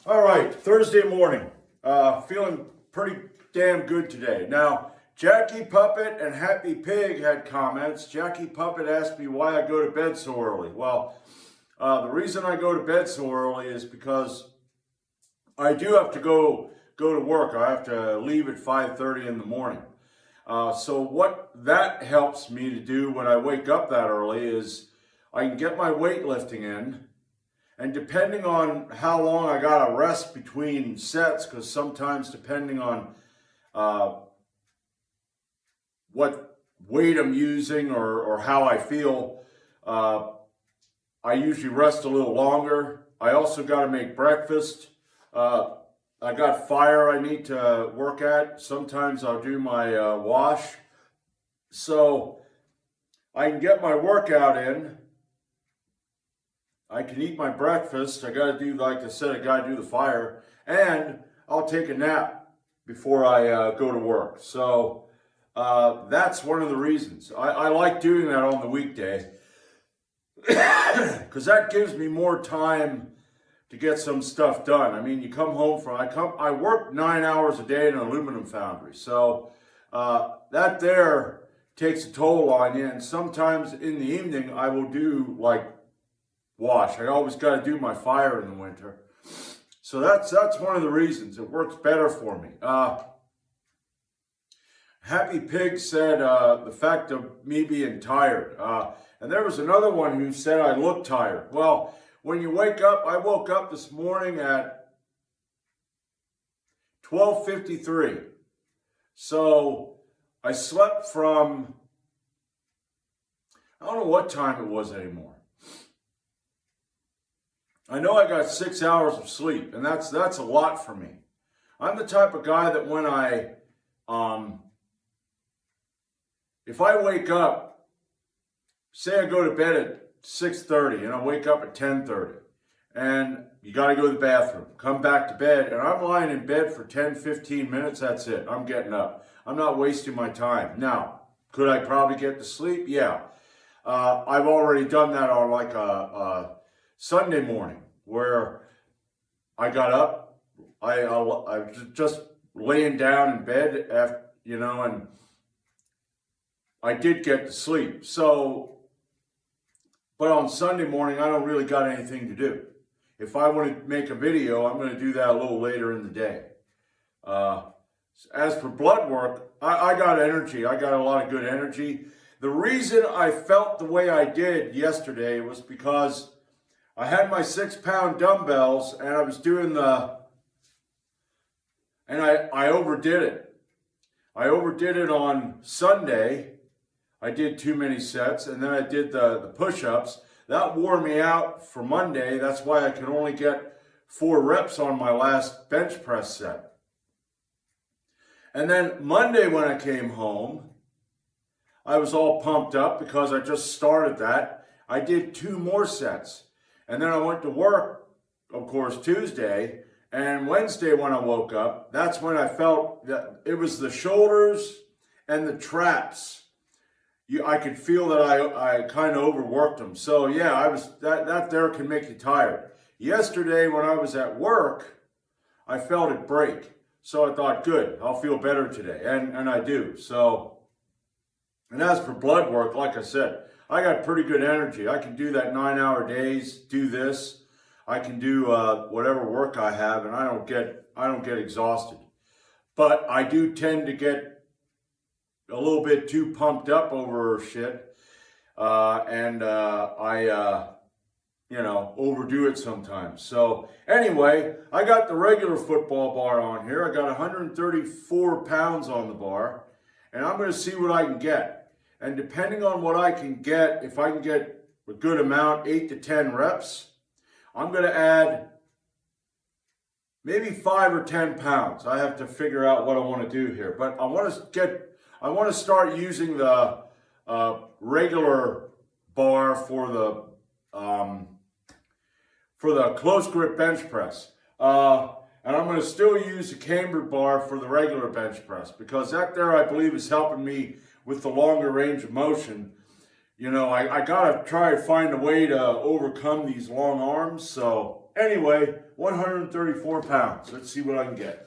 All right, Thursday morning. Feeling pretty damn good today. Now, Jackie Puppet and Happy Pig had comments. Jackie Puppet asked me why I go to bed so early. Well, the reason I go to bed so early is because I do have to go to work. I have to leave at 5:30 in the morning. So what that helps me to do when I wake up that early is I can get my weightlifting in. And depending on how long I got to rest between sets, because sometimes depending on what weight I'm using or how I feel, I usually rest a little longer. I also got to make breakfast. I got fire I need to work at. Sometimes I'll do my wash. So I can get my workout in. I can eat my breakfast. I got to do, like I said, I got to do the fire. And I'll take a nap before I go to work. So that's one of the reasons. I like doing that on the weekday because that gives me more time to get some stuff done. I mean, you come home from, I work 9 hours a day in an aluminum foundry. So that there takes a toll on you. And sometimes in the evening, I will do like wash. I always got to do my fire in the winter. So that's one of the reasons. It works better for me. Happy Pig said the fact of me being tired. And there was another one who said I look tired. Well, when you wake up, I woke up this morning at 12:53. So I slept from, I don't know what time it was anymore. I know I got 6 hours of sleep, and that's a lot for me. I'm the type of guy that when if I wake up, say I go to bed at 6:30 and I wake up at 10:30, and you got to go to the bathroom, come back to bed, and I'm lying in bed for 10, 15 minutes, that's it. I'm getting up. I'm not wasting my time. Now, could I probably get to sleep? Yeah. I've already done that on like a Sunday morning where I got up, I was just laying down in bed after, and I did get to sleep. So, but on Sunday morning, I don't really got anything to do. If I want to make a video, I'm going to do that a little later in the day. As for blood work, I got energy. I got a lot of good energy. The reason I felt the way I did yesterday was because I had my 6-pound dumbbells and I was doing and I overdid it. I overdid it on Sunday. I did too many sets, and then I did the push-ups. That wore me out for Monday. That's why I could only get 4 reps on my last bench press set. And then Monday when I came home, I was all pumped up because I just started that. I did 2 more sets. And then I went to work, of course, Tuesday. And Wednesday when I woke up, that's when I felt that it was the shoulders and the traps. I could feel that I kind of overworked them. So yeah, that there can make you tired. Yesterday when I was at work, I felt it break. So I thought, good, I'll feel better today. And I do. So, and as for blood work, like I said, I got pretty good energy. I can do that 9-hour days, do this. I can do whatever work I have, and I don't get exhausted. But I do tend to get a little bit too pumped up over shit, and I overdo it sometimes. So anyway, I got the regular football bar on here. I got 134 pounds on the bar, and I'm going to see what I can get. And depending on what I can get, if I can get a good amount, 8 to 10 reps, I'm going to add maybe 5 or 10 pounds. I have to figure out what I want to do here. But I want to start using the regular bar for the close grip bench press. And I'm going to still use the cambered bar for the regular bench press because that there, I believe, is helping me with the longer range of motion. I got to try to find a way to overcome these long arms. So Anyway, 134 pounds. Let's see what I can get.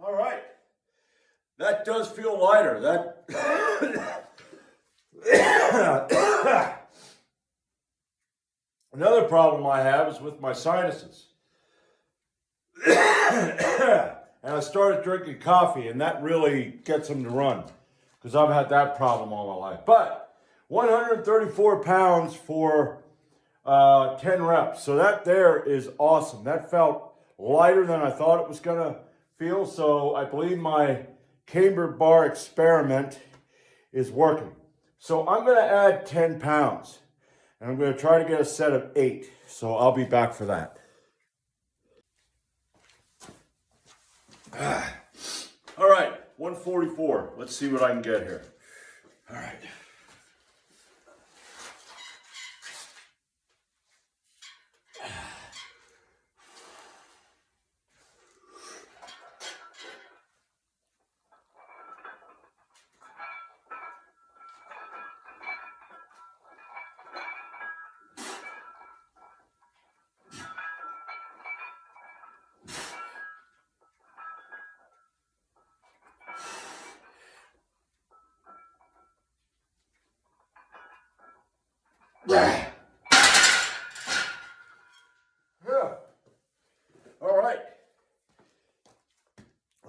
All right. That does feel lighter. That another problem I have is with my sinuses. And I started drinking coffee, and that really gets them to run because I've had that problem all my life. But 134 pounds for 10 reps. So that there is awesome. That felt lighter than I thought it was going to feel. So I believe my camber bar experiment is working. So I'm going to add 10 pounds. And I'm going to try to get a set of 8. So I'll be back for that. All right, 144. Let's see what I can get here. All right. Yeah. All right.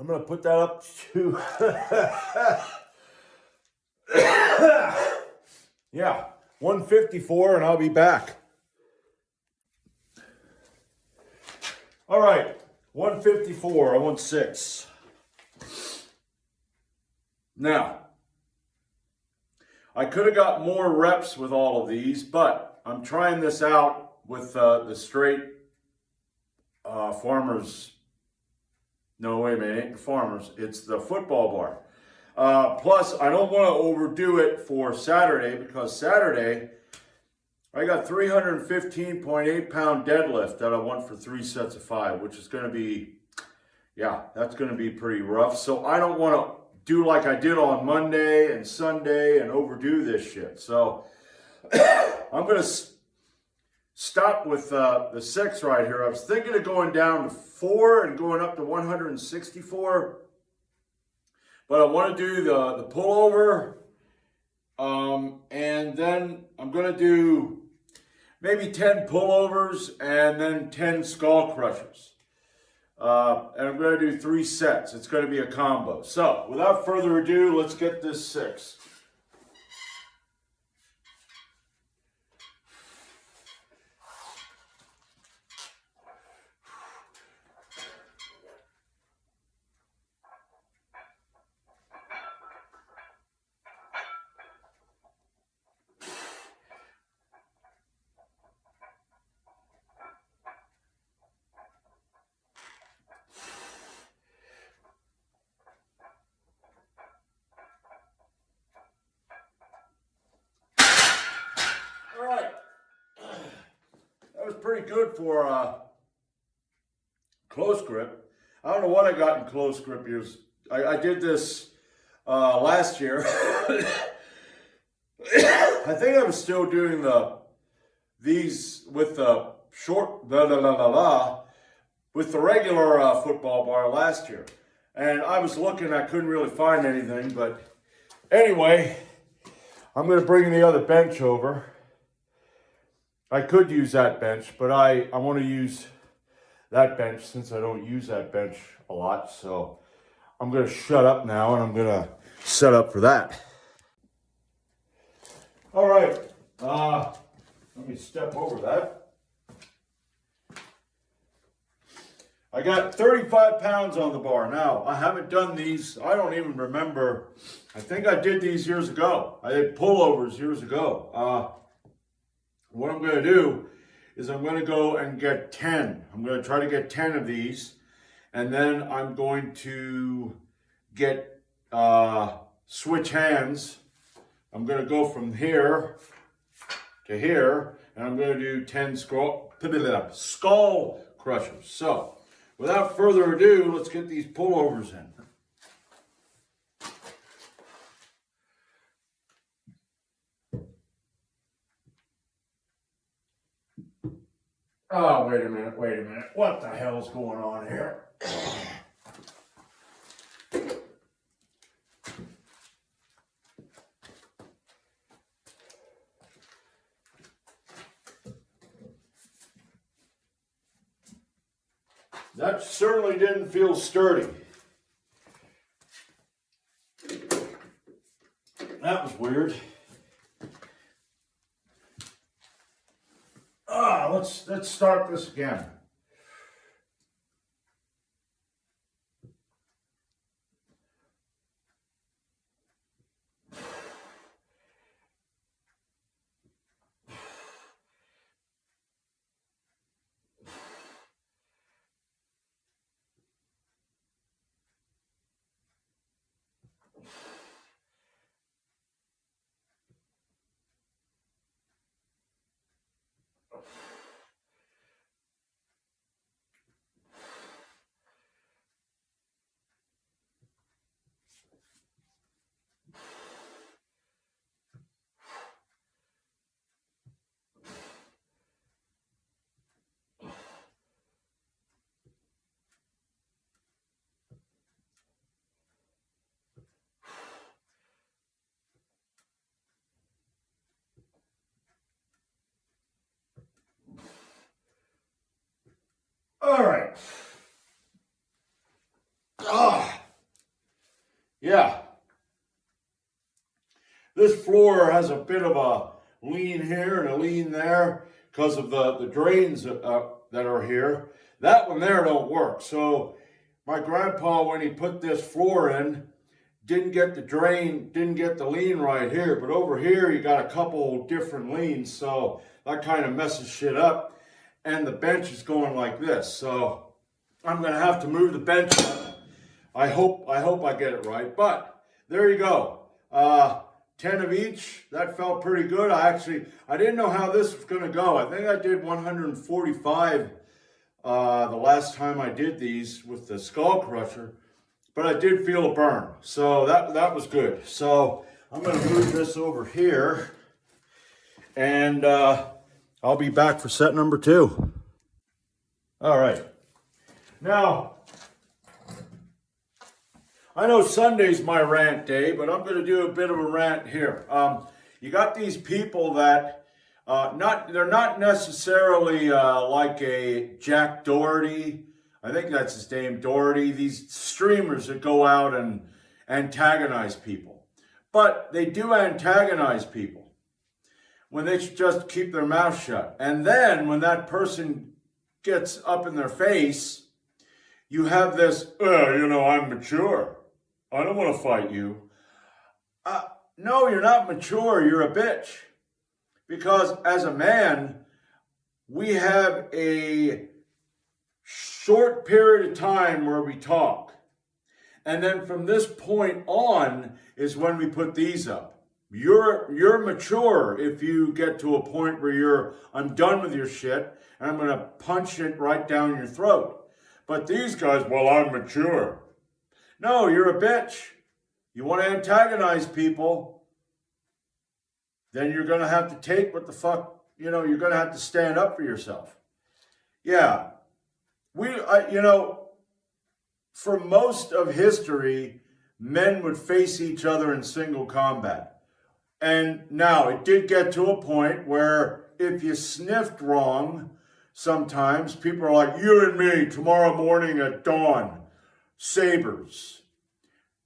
I'm going to put that up to, yeah, 154, and I'll be back. All right, 154, I want 6. Now, I could have got more reps with all of these, but I'm trying this out with the straight farmers. No, wait a minute, it ain't the farmers. It's the football bar. Plus, I don't want to overdo it for Saturday because Saturday, I got 315.8 pound deadlift that I want for 3 sets of 5, which is going to be, yeah, that's going to be pretty rough. So I don't want to do like I did on Monday and Sunday and overdo this shit. So I'm going to stop with the 6 right here. I was thinking of going down to 4 and going up to 164. But I want to do the pullover. And then I'm going to do maybe 10 pullovers and then 10 skull crushers. And I'm going to do 3 sets. It's going to be a combo. So, without further ado, let's get this 6. All right. That was pretty good for close grip. I don't know what I got in close grip years. I did this last year. I think I was still doing these with the short with the regular football bar last year. And I was looking, I couldn't really find anything, but anyway, I'm going to bring the other bench over. I could use that bench, but I want to use that bench since I don't use that bench a lot. So I'm going to shut up now and I'm going to set up for that. All right. Let me step over that. I got 35 pounds on the bar. Now, I haven't done these. I don't even remember. I think I did these years ago. I did pullovers years ago. What I'm going to do is I'm going to go and get 10. I'm going to try to get 10 of these. And then I'm going to get switch hands. I'm going to go from here to here. And I'm going to do 10 skull crushers. So, without further ado, let's get these pullovers in. Oh, wait a minute. What the hell's going on here? That certainly didn't feel sturdy. That was weird. Let's start this again. All right. Yeah. This floor has a bit of a lean here and a lean there because of the drains that are here. That one there don't work. So my grandpa, when he put this floor in, didn't get the lean right here. But over here, you got a couple different leans. So that kind of messes shit up. And the bench is going like this. So I'm going to have to move the bench up. I hope I get it right. But there you go. 10 of each. That felt pretty good. I didn't know how this was going to go. I think I did 145 the last time I did these with the skull crusher. But I did feel a burn. So that was good. So I'm going to move this over here. And I'll be back for set number 2. All right. Now, I know Sunday's my rant day, but I'm going to do a bit of a rant here. You got these people that they're not necessarily like a Jack Doherty. I think that's his name, Doherty. These streamers that go out and antagonize people. But they do antagonize people when they should just keep their mouth shut. And then when that person gets up in their face, you have this, I'm mature. I don't want to fight you. No, you're not mature. You're a bitch. Because as a man, we have a short period of time where we talk. And then from this point on is when we put these up. You're mature if you get to a point where I'm done with your shit and I'm going to punch it right down your throat. But these guys, well, I'm mature. No, you're a bitch. You want to antagonize people, then you're going to have to take what the fuck, you're going to have to stand up for yourself. Yeah. For most of history, men would face each other in single combat. And now, it did get to a point where if you sniffed wrong, sometimes people are like, you and me, tomorrow morning at dawn, sabers.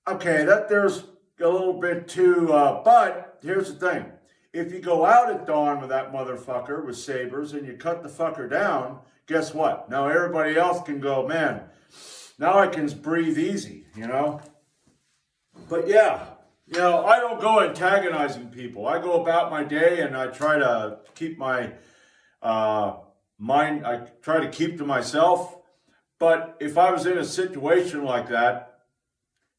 Okay, there's a little bit too, but here's the thing. If you go out at dawn with that motherfucker with sabers and you cut the fucker down, guess what? Now everybody else can go, man, now I can breathe easy, you know? But yeah, you know, I don't go antagonizing people. I go about my day and I try to keep my mind, I try to keep to myself. But if I was in a situation like that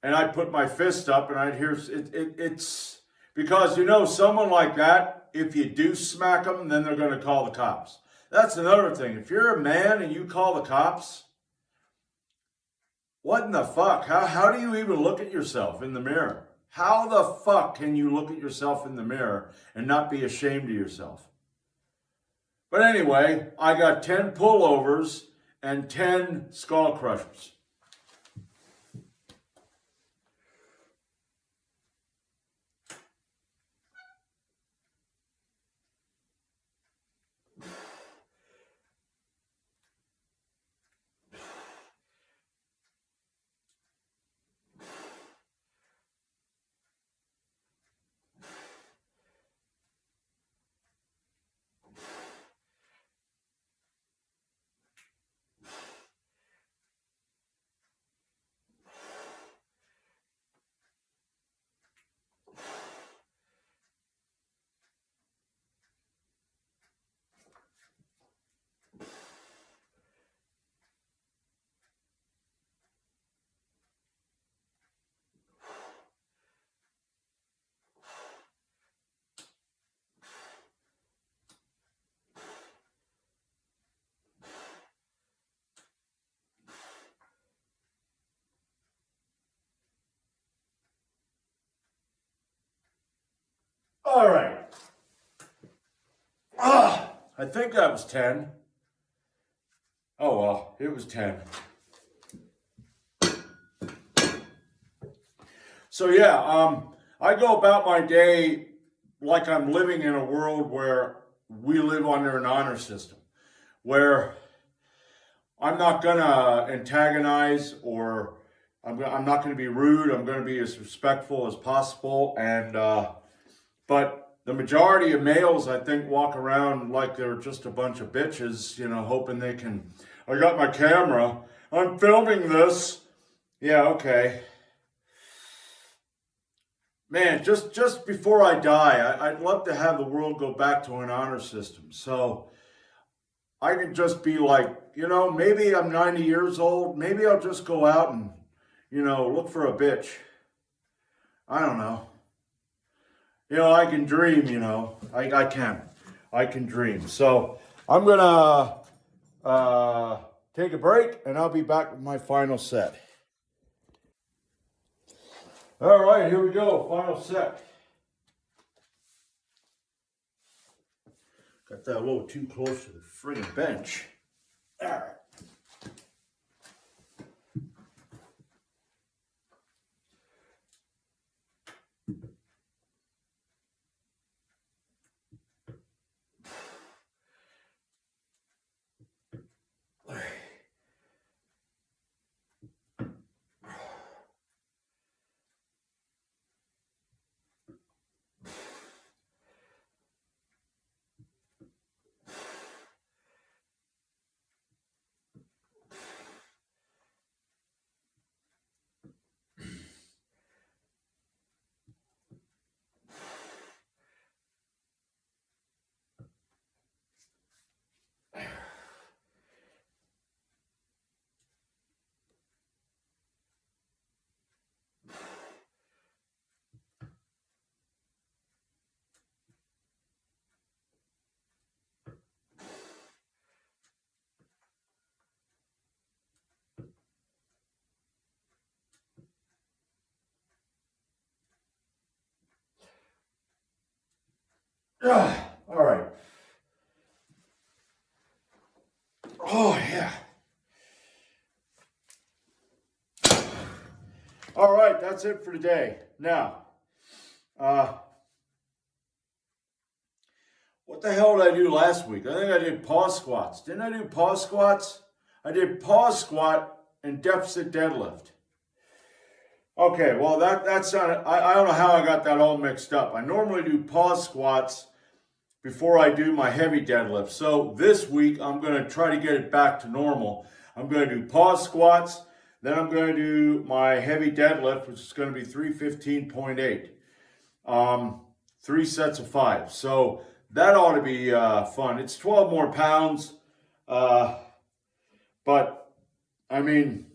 and I put my fist up and I'd hear it's because, you know, someone like that, if you do smack them, then they're going to call the cops. That's another thing. If you're a man and you call the cops, what in the fuck? How do you even look at yourself in the mirror? How the fuck can you look at yourself in the mirror and not be ashamed of yourself? But anyway, I got 10 pullovers and 10 skull crushers. All right. I think that was 10. Oh well, it was 10. So yeah, I go about my day like I'm living in a world where we live under an honor system, where I'm not gonna antagonize or I'm not gonna be rude. I'm gonna be as respectful as possible. And but the majority of males, I think, walk around like they're just a bunch of bitches, you know, hoping they can. I got my camera. I'm filming this. Yeah, okay. Man, just before I die, I'd love to have the world go back to an honor system. So I could just be like, you know, maybe I'm 90 years old. Maybe I'll just go out and, you know, look for a bitch. I don't know. You know, I can dream, you know. I can. I can dream. So I'm going to take a break and I'll be back with my final set. All right, here we go. Final set. Got that a little too close to the friggin' bench. All right. All right. Oh, yeah. All right, that's it for today. Now, what the hell did I do last week? I think I did pause squats. Didn't I do pause squats? I did pause squat and deficit deadlift. Okay, well, that's not, I don't know how I got that all mixed up. I normally do pause squats before I do my heavy deadlift. So this week, I'm going to try to get it back to normal. I'm going to do pause squats. Then I'm going to do my heavy deadlift, which is going to be 315.8. 3 sets of 5. So that ought to be fun. It's 12 more pounds. But, I mean,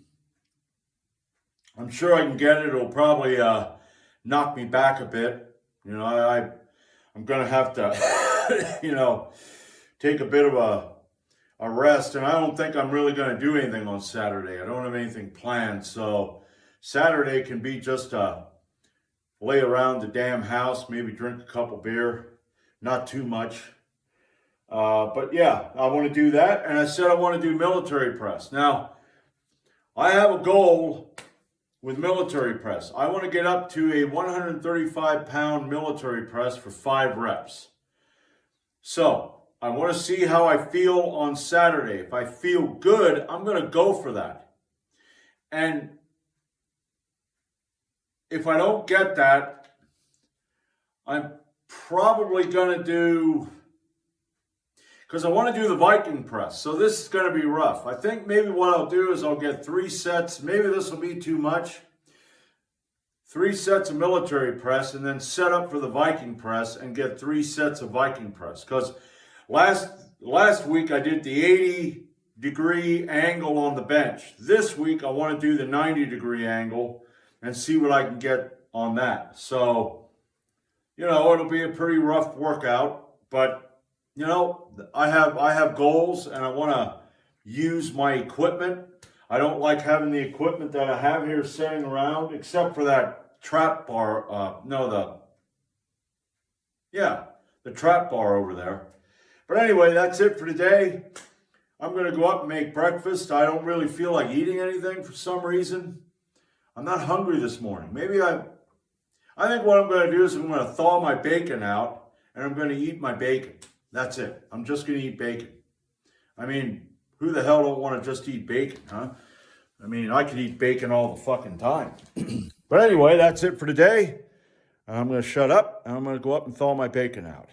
I'm sure I can get it. It'll probably knock me back a bit. You know, I'm going to have to, you know, take a bit of a rest. And I don't think I'm really going to do anything on Saturday. I don't have anything planned. So Saturday can be just lay around the damn house, maybe drink a couple beer. Not too much. But yeah, I want to do that. And I said I want to do military press. Now, I have a goal with military press. I want to get up to a 135-pound military press for 5 reps. So, I want to see how I feel on Saturday. If I feel good, I'm going to go for that. And if I don't get that, I'm probably going to do, because I want to do the Viking press. So this is going to be rough. I think maybe what I'll do is I'll get 3 sets. Maybe this will be too much. 3 sets of military press and then set up for the Viking press and get 3 sets of Viking press. Because last week I did the 80-degree angle on the bench. This week I want to do the 90-degree angle and see what I can get on that. So, you know, it'll be a pretty rough workout, but, you know, I have goals and I want to use my equipment. I don't like having the equipment that I have here sitting around, except for that trap bar, the trap bar over there. But anyway, that's it for today. I'm going to go up and make breakfast. I don't really feel like eating anything for some reason. I'm not hungry this morning. I think what I'm going to do is I'm going to thaw my bacon out and I'm going to eat my bacon. That's it. I'm just going to eat bacon. I mean, who the hell don't want to just eat bacon, huh? I mean, I could eat bacon all the fucking time. But anyway, that's it for today. I'm going to shut up and I'm going to go up and thaw my bacon out.